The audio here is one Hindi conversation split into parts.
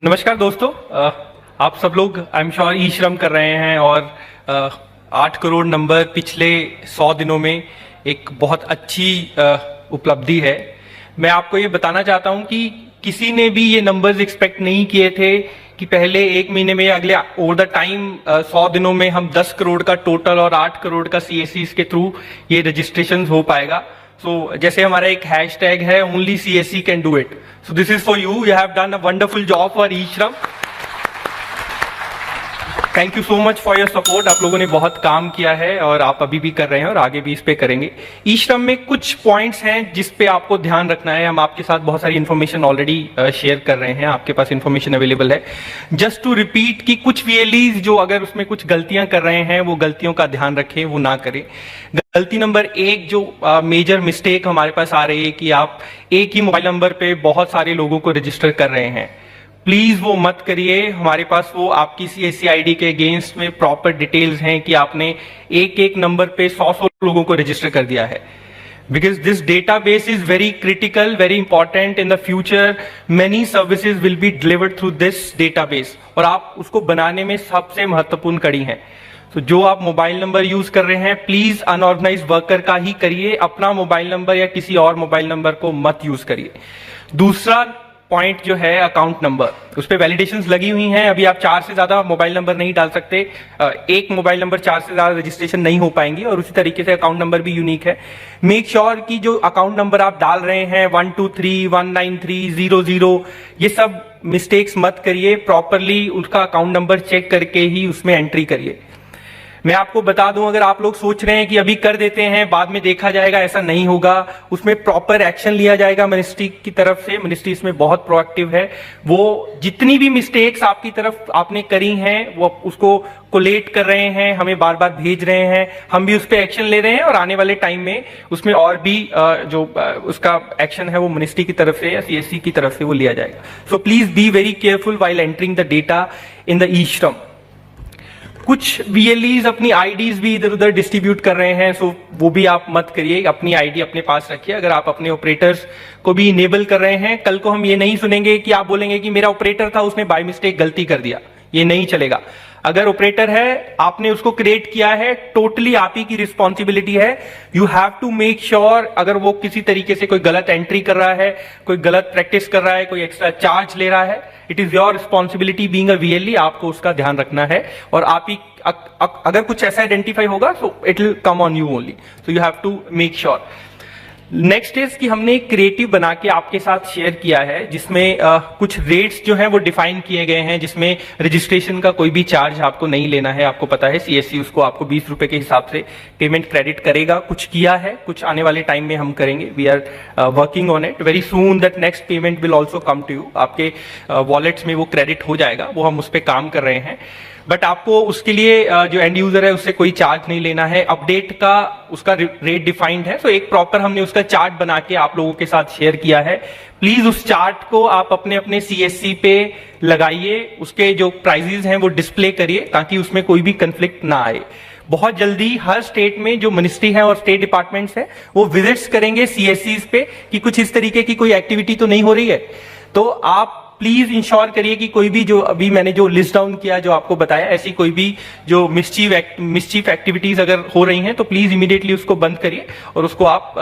नमस्कार दोस्तों। आप सब लोग आई एम श्योर ई श्रम कर रहे हैं और 8 करोड़ नंबर पिछले 100 दिनों में एक बहुत अच्छी उपलब्धि है। मैं आपको ये बताना चाहता हूं कि किसी ने भी ये नंबर्स एक्सपेक्ट नहीं किए थे कि पहले एक महीने में अगले ओवर द टाइम 100 दिनों में हम 10 करोड़ का टोटल और 8 करोड़ का सीएससी के थ्रू ये रजिस्ट्रेशन हो पाएगा। सो जैसे हमारा एक हैशटैग है only CSC can do it. So this is for you have done a wonderful job for e Shram. Thank you so much for your support. आप लोगों ने बहुत काम किया है और आप अभी भी कर रहे हैं और आगे भी इस पे करेंगे। ई श्रम में कुछ पॉइंट्स हैं जिस पे आपको ध्यान रखना है। हम आपके साथ बहुत सारी इन्फॉर्मेशन ऑलरेडी शेयर कर रहे हैं, आपके पास इन्फॉर्मेशन अवेलेबल है। जस्ट टू रिपीट कि कुछ वीएलईज जो अगर उसमें कुछ गलतियां कर रहे हैं वो गलतियों का ध्यान रखें, वो ना करें। गलती नंबर 1 जो मेजर मिस्टेक हमारे पास आ रही है कि आप एक ही मोबाइल नंबर पे बहुत सारे लोगों को रजिस्टर कर रहे हैं। प्लीज वो मत करिए। हमारे पास वो आपकी सीएससी आईडी के अगेंस्ट में प्रॉपर डिटेल्स हैं कि आपने एक एक नंबर पे 100 लोगों को रजिस्टर कर दिया है। Because this database is very critical, very important. In the future many services will be delivered through this database और आप उसको बनाने में सबसे महत्वपूर्ण कड़ी हैं। तो जो आप मोबाइल नंबर यूज कर रहे हैं प्लीज अनऑर्गेनाइज वर्कर का ही करिए, अपना मोबाइल नंबर या किसी और मोबाइल नंबर को मत यूज करिए। दूसरा पॉइंट जो है अकाउंट नंबर, उस पर वैलिडेशंस लगी हुई हैं। अभी आप 4 से ज्यादा मोबाइल नंबर नहीं डाल सकते। एक मोबाइल नंबर 4 से ज्यादा रजिस्ट्रेशन नहीं हो पाएंगी और उसी तरीके से अकाउंट नंबर भी यूनिक है। मेक श्योर कि जो अकाउंट नंबर आप डाल रहे हैं 123 193 00 ये सब मिस्टेक्स मत करिए। प्रॉपरली उसका अकाउंट नंबर चेक करके ही उसमें एंट्री करिए। मैं आपको बता दूं, अगर आप लोग सोच रहे हैं कि अभी कर देते हैं बाद में देखा जाएगा, ऐसा नहीं होगा। उसमें प्रॉपर एक्शन लिया जाएगा मिनिस्ट्री की तरफ से। मिनिस्ट्री इसमें बहुत प्रोएक्टिव है। वो जितनी भी मिस्टेक्स आपकी तरफ आपने करी हैं वो उसको कोलेट कर रहे हैं, हमें बार बार भेज रहे हैं, हम भी उस पर एक्शन ले रहे हैं और आने वाले टाइम में उसमें और भी जो उसका एक्शन है वो मिनिस्ट्री की तरफ से या सीएससी की तरफ से वो लिया जाएगा। So please be very careful while entering the data in the e Shram. कुछ वीएलईज अपनी आईडीज भी इधर उधर डिस्ट्रीब्यूट कर रहे हैं, सो वो भी आप मत करिए। अपनी आईडी अपने पास रखिए। अगर आप अपने ऑपरेटर्स को भी इनेबल कर रहे हैं, कल को हम ये नहीं सुनेंगे कि आप बोलेंगे कि मेरा ऑपरेटर था उसने बाय मिस्टेक गलती कर दिया। ये नहीं चलेगा। अगर ऑपरेटर है, आपने उसको क्रिएट किया है, टोटली आप ही की रिस्पॉन्सिबिलिटी है। You have to make sure अगर वो किसी तरीके से कोई गलत एंट्री कर रहा है, कोई गलत प्रैक्टिस कर रहा है, कोई एक्स्ट्रा चार्ज ले रहा है, it is your responsibility being a VLE. आपको उसका ध्यान रखना है और आप ही अगर कुछ ऐसा आइडेंटिफाई होगा so it will come on you only. So you have to make sure. Next is कि हमने एक क्रिएटिव बना के आपके साथ शेयर किया है जिसमें कुछ रेट्स जो हैं वो डिफाइन किए गए हैं, जिसमें रजिस्ट्रेशन का कोई भी चार्ज आपको नहीं लेना है। आपको पता है सीएससी उसको आपको 20 रुपए के हिसाब से पेमेंट क्रेडिट करेगा। कुछ किया है, कुछ आने वाले टाइम में हम करेंगे। We are working on it. Very soon that next payment will also come to you. आपके वॉलेट्स में वो क्रेडिट हो जाएगा, वो हम उस पर काम कर रहे हैं। बट आपको उसके लिए जो एंड यूजर है उससे कोई चार्ज नहीं लेना है। अपडेट का उसका रेट डिफाइंड है। सो एक प्रॉपर हमने उसका चार्ट बना के आप लोगों के साथ शेयर किया है। प्लीज उस चार्ट को आप अपने अपने सीएससी पे लगाइए, उसके जो प्राइजेस हैं वो डिस्प्ले करिए ताकि उसमें कोई भी कंफ्लिक्ट ना आए। बहुत जल्दी हर स्टेट में जो मिनिस्ट्री है और स्टेट डिपार्टमेंट्स है वो विजिट्स करेंगे सीएससीज पे कि कुछ इस तरीके की कोई एक्टिविटी तो नहीं हो रही है। तो आप प्लीज इंश्योर करिए कि कोई भी जो अभी मैंने जो लिस्ट डाउन किया, जो आपको बताया, ऐसी कोई भी जो मिसचीफ एक्टिविटीज अगर हो रही हैं तो प्लीज इमीडिएटली उसको बंद करिए और उसको आप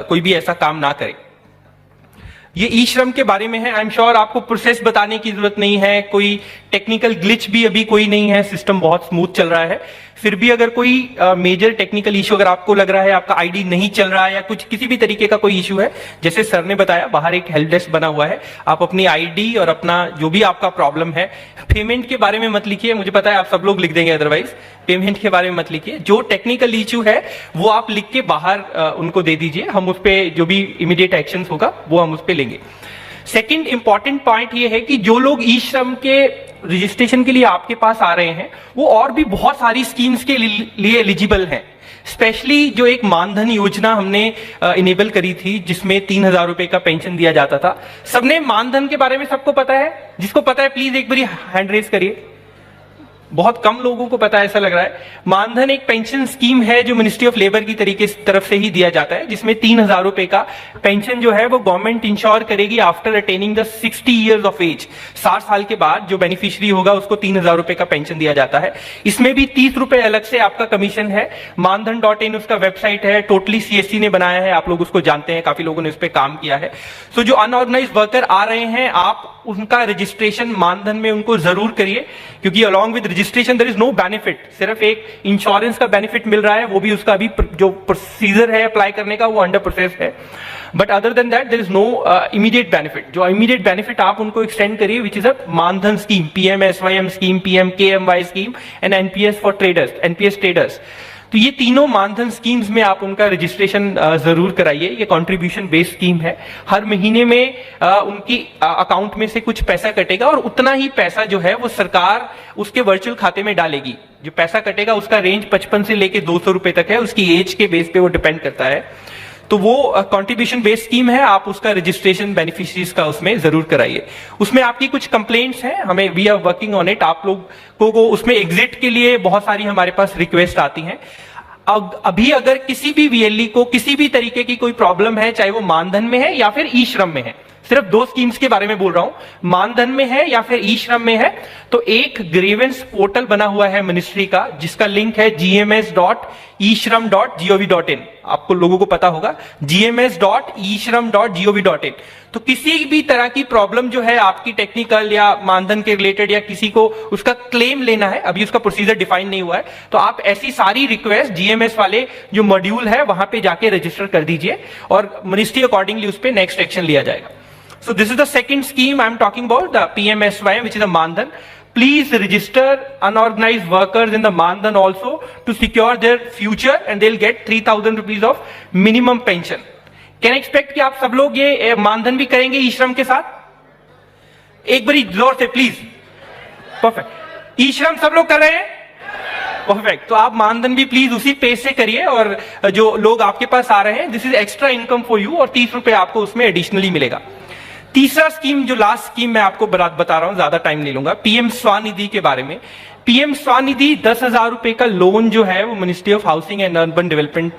कोई भी ऐसा काम ना करें। ये ई श्रम के बारे में है। आई एम श्योर आपको प्रोसेस बताने की जरूरत नहीं है। कोई टेक्निकल ग्लिच भी अभी कोई नहीं है। सिस्टम बहुत स्मूथ चल रहा है। फिर भी अगर कोई मेजर टेक्निकल इशू अगर आपको लग रहा है, आपका आईडी नहीं चल रहा है या कुछ किसी भी तरीके का कोई इशू है, जैसे सर ने बताया बाहर एक हेल्प डेस्क बना हुआ है। आप अपनी आईडी और अपना जो भी आपका प्रॉब्लम है, पेमेंट के बारे में मत लिखिए, मुझे पता है आप सब लोग लिख देंगे, अदरवाइज पेमेंट के बारे में मत लिखिए। जो टेक्निकल इशू है वो आप लिख के बाहर उनको दे दीजिए। हम उस पर जो भी इमीडिएट एक्शन होगा वो हम उस पर लेंगे। सेकंड इंपॉर्टेंट पॉइंट ये है कि जो लोग ई श्रम के रजिस्ट्रेशन के लिए आपके पास आ रहे हैं वो और भी बहुत सारी स्कीम्स के लिए एलिजिबल हैं। स्पेशली जो एक मानधन योजना हमने इनेबल करी थी जिसमें 3,000 रुपए का पेंशन दिया जाता था। सबने मानधन के बारे में सबको पता है? जिसको पता है प्लीज एक बार हैंड रेज करिए। बहुत कम लोगों को पता है, ऐसा लग रहा है। मानधन एक पेंशन स्कीम है जो मिनिस्ट्री ऑफ लेबर की तरफ से ही दिया जाता है, जिसमें 3,000 रुपए का पेंशन जो है वो गवर्नमेंट इंश्योर करेगी after attaining the 60 years of age. 60 साल के बाद जो बेनिफिशियरी होगा उसको 3,000 रुपए का पेंशन दिया जाता है। इसमें भी 30 रुपए अलग से आपका कमीशन है। मानधन.in उसका वेबसाइट है, टोटली सीएससी ने बनाया है, आप लोग उसको जानते हैं, काफी लोगों ने उस पर काम किया है। सो जो अनऑर्गेनाइज्ड वर्कर आ रहे हैं, आप उनका रजिस्ट्रेशन मानधन में उनको जरूर करिए, क्योंकि along with registration there is no benefit. सिर्फ एक इंश्योरेंस का बेनिफिट मिल रहा है, वो भी उसका अभी जो प्रोसीजर है अप्लाई करने का वो अंडर प्रोसेस है। But other than that there is no immediate benefit. जो इमीडिएट बेनिफिट आप उनको एक्सटेंड करिए, which is a Maandhan scheme, PMSYM scheme, PMKMY scheme and NPS for traders, NPS traders. तो ये तीनों मानधन स्कीम्स में आप उनका रजिस्ट्रेशन जरूर कराइए। ये कंट्रीब्यूशन बेस्ड स्कीम है। हर महीने में उनकी अकाउंट में से कुछ पैसा कटेगा और उतना ही पैसा जो है वो सरकार उसके वर्चुअल खाते में डालेगी। जो पैसा कटेगा उसका रेंज 55 से लेके 200 रुपए तक है, उसकी एज के बेस पे वो डिपेंड करता है। तो वो कंट्रीब्यूशन बेस्ड स्कीम है, आप उसका रजिस्ट्रेशन बेनिफिशियरीज का उसमें जरूर कराइए। उसमें आपकी कुछ कंप्लेंट्स हैं, हमें we are working on it. आप लोगों को उसमें एग्जिट के लिए बहुत सारी हमारे पास रिक्वेस्ट आती हैं। अभी अगर किसी भी VLE को किसी भी तरीके की कोई प्रॉब्लम है, चाहे वो मानधन में है या फिर ई श्रम में है, सिर्फ 2 स्कीम्स के बारे में बोल रहा हूं, मानधन में है या फिर ई श्रम में है, तो एक ग्रीवेंस पोर्टल बना हुआ है मिनिस्ट्री का, जिसका लिंक है gms.eshram.gov.in। आपको लोगों को पता होगा gms.eshram.gov.in। तो किसी भी तरह की प्रॉब्लम जो है आपकी टेक्निकल या मानधन के रिलेटेड, या किसी को उसका क्लेम लेना है, अभी उसका प्रोसीजर डिफाइन नहीं हुआ है, तो आप ऐसी सारी रिक्वेस्ट GMS वाले जो मॉड्यूल है वहां पे जाके रजिस्टर कर दीजिए और मिनिस्ट्री अकॉर्डिंगली उस पर नेक्स्ट एक्शन लिया जाएगा। So this is the second scheme I'm talking about, the PMSYM, which is a Mandan. Please register unorganized workers in the Mandan also to secure their future, and they'll get 3,000 rupees of minimum pension. Can I expect कि आप सब लोग ये मानधन भी करेंगे ई श्रम के साथ? एक बारी जोर से प्लीज। परफेक्ट। ई श्रम सब लोग कर रहे हैं? परफेक्ट। तो आप मानधन भी प्लीज उसी पेज से करिए, और जो लोग आपके पास आ रहे हैं, this is extra income for you, और 30 रुपए आपको उसमें एडिशनली मिलेगा। तीसरा स्कीम, जो लास्ट स्कीम मैं आपको बता रहा हूं, ज्यादा टाइम नहीं लूंगा, PM स्वानिधि के बारे में। PM स्वानिधि 10,000 रुपए का लोन जो है वो ministry of housing and urban development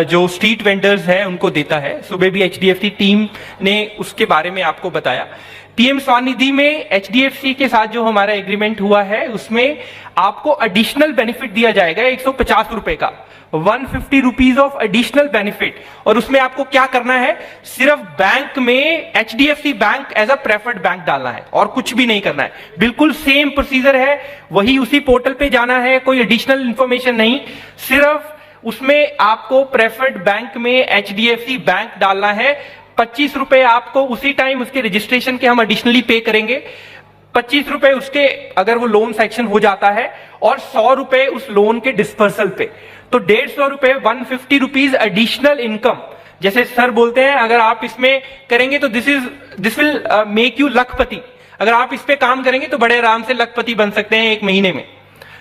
जो स्ट्रीट वेंडर्स है उनको देता है। सुबह भी HDFC टीम ने उसके बारे में आपको बताया। PM स्वानिधि में HDFC के साथ जो हमारा एग्रीमेंट हुआ है उसमें आपको एडिशनल बेनिफिट दिया जाएगा 150 रुपए का, 150 रुपीज ऑफ एडिशनल बेनिफिट। और उसमें आपको क्या करना है, सिर्फ बैंक में HDFC bank as a preferred bank डालना है और कुछ भी नहीं करना है। बिल्कुल सेम प्रोसीजर है, वही उसी पोर्टल पे जाना है, कोई एडिशनल इंफॉर्मेशन नहीं, सिर्फ उसमें आपको प्रेफर्ड बैंक में HDFC बैंक डालना है। 25 रुपए आपको उसी टाइम उसके रजिस्ट्रेशन के हम एडिशनली पे करेंगे। 25 रुपए उसके अगर वो लोन सेक्शन हो जाता है, और 100 रुपए उस लोन के डिस्पर्सल पे, तो 150 रुपए, 150 रुपीज एडिशनल इनकम। जैसे सर बोलते हैं अगर आप इसमें करेंगे तो दिस विल मेक यू लखपति। अगर आप इस पे काम करेंगे तो बड़े आराम से लखपति बन सकते हैं 1 महीने में।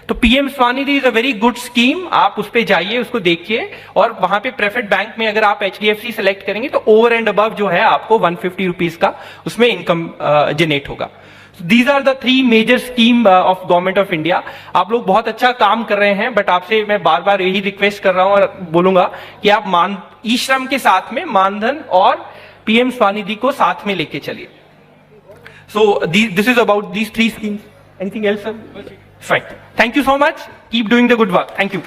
तो PM Svanidhi is a very good scheme, आप उस पे जाइए, उसको देखिए, और वहां पे प्रेफर्ड बैंक में अगर आप HDFC सेलेक्ट करेंगे तो ओवर एंड अबव जो है आपको 150 रुपीज का उसमें इनकम जनरेट होगा। These are the 3 major scheme of government of India. आप लोग बहुत अच्छा काम कर रहे हैं, बट आपसे मैं बार बार यही रिक्वेस्ट कर रहा हूं और बोलूंगा कि आप ई श्रम के साथ में मानधन और PM स्वानिधि को साथ में लेके चलिए। So this is about these 3 schemes. Anything else, sir? Fine. Thank you so much. Keep doing the good work. Thank you.